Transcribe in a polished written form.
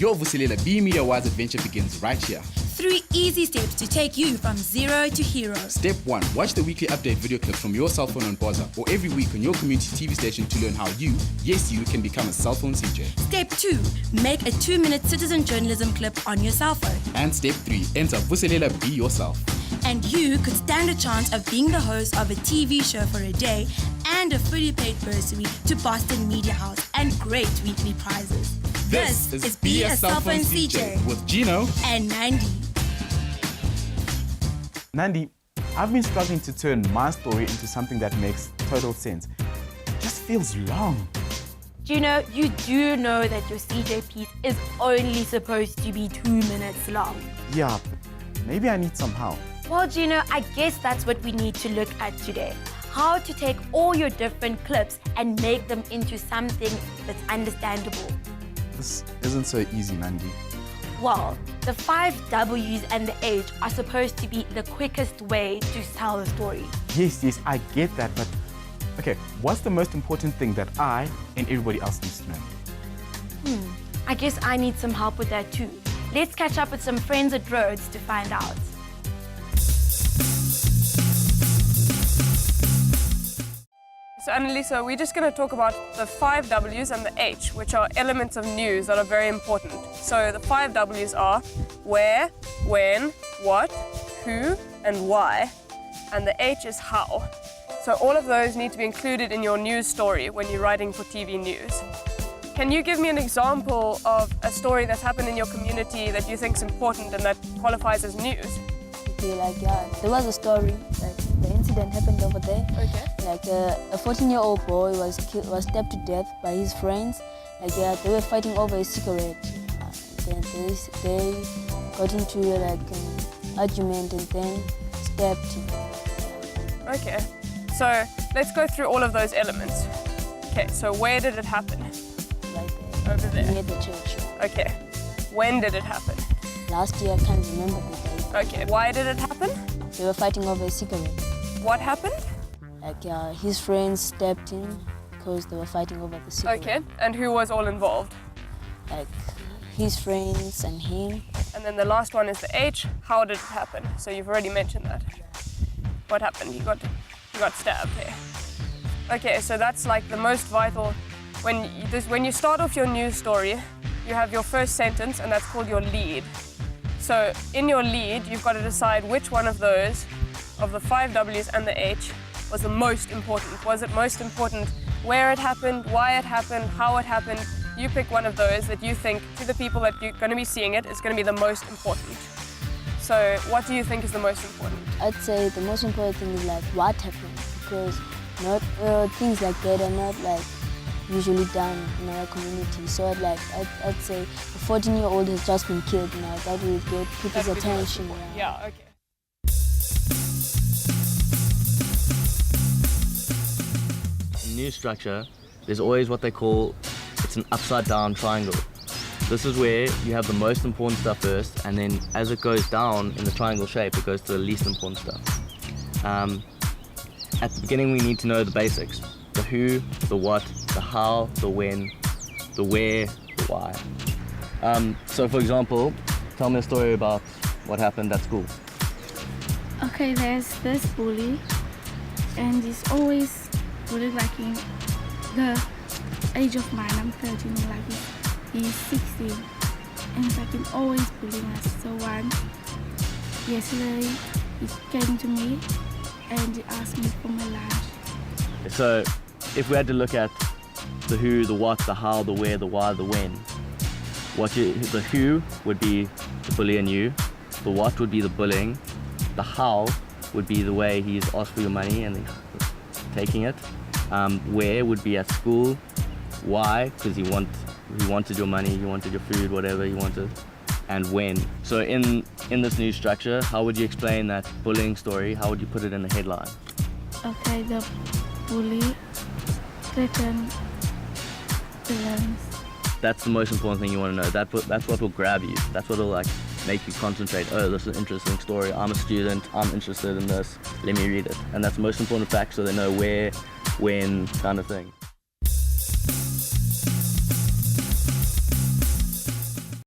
Your Vuselela B Media Wise adventure begins right here. 3 easy steps to take you from zero to hero. Step 1. Watch the weekly update video clips from your cell phone on Boza or every week on your community TV station to learn how you, yes you, can become a cell phone CJ. Step 2. Make a 2-minute citizen journalism clip on your cell phone. And Step 3. Enter Vuselela Be Yourself. And you could stand a chance of being the host of a TV show for a day and a fully paid bursary to Boston Media House and great weekly prizes. This is Be a Cell Phone CJ with Gino and Nandi. Nandi, I've been struggling to turn my story into something that makes total sense. It just feels long. Gino, you do know that your CJ piece is only supposed to be 2 minutes long. Yeah, but maybe I need some help. Well, Gino, I guess that's what we need to look at today. How to take all your different clips and make them into something that's understandable. This isn't so easy, Nandi. Well, the 5 W's and the H are supposed to be the quickest way to tell a story. Yes, I get that, but okay, what's the most important thing that I and everybody else needs to know? I guess I need some help with that too. Let's catch up with some friends at Rhodes to find out. So Annalisa, we're just going to talk about the 5 W's and the H, which are elements of news that are very important. So the 5 W's are where, when, what, who, and why. And the H is how. So all of those need to be included in your news story when you're writing for TV news. Can you give me an example of a story that's happened in your community that you think is important and that qualifies as news? Okay, there was a story, the incident happened over there. Okay. A 14-year-old boy was stabbed to death by his friends. They were fighting over a cigarette. Then they got into an argument and then stabbed him. Okay, so let's go through all of those elements. Okay, so where did it happen? Right there. Over there. Near the church. Okay, when did it happen? Last year, I can't remember the date. Okay, why did it happen? They were fighting over a cigarette. What happened? His friends stabbed him because they were fighting over the cigarette. Okay, and who was all involved? His friends and him. And then the last one is the H. How did it happen? So you've already mentioned that. What happened? You got stabbed there. Okay, so that's like the most vital. When you start off your news story, you have your first sentence, and that's called your lead. So in your lead, you've got to decide which one of those, of the 5 W's and the H, was the most important. Was it most important where it happened, why it happened, how it happened? You pick one of those that you think, to the people that you're going to be seeing it, is going to be the most important. So what do you think is the most important? I'd say the most important thing is what happened, because things like that are not usually done in our community. So I'd say a 14-year-old has just been killed now. That will get people's attention. Yeah, okay. In news structure, there's always what they call, it's an upside down triangle. This is where you have the most important stuff first, and then as it goes down in the triangle shape, it goes to the least important stuff. At the beginning, we need to know the basics. The who, the what, the how, the when, the where, the why. So for example, tell me a story about what happened at school. Okay, there's this bully, and he's always bullied in the age of mine. I'm 13, he's 16, and he's always bullying us. So yesterday he came to me and he asked me for my lunch. So if we had to look at the who, the what, the how, the where, the why, the when, the who would be the bully and you, the what would be the bullying, the how would be the way he's asked for your money and taking it, where would be at school, why, because he wanted your money, he wanted your food, whatever he wanted, and when. So in this news structure, how would you explain that bullying story? How would you put it in the headline? Okay, the bully threatened the villains. That's the most important thing you want to know. That's what will grab you. That's what will make you concentrate. Oh, this is an interesting story. I'm a student. I'm interested in this. Let me read it. And that's the most important fact, so they know where, when, kind of thing.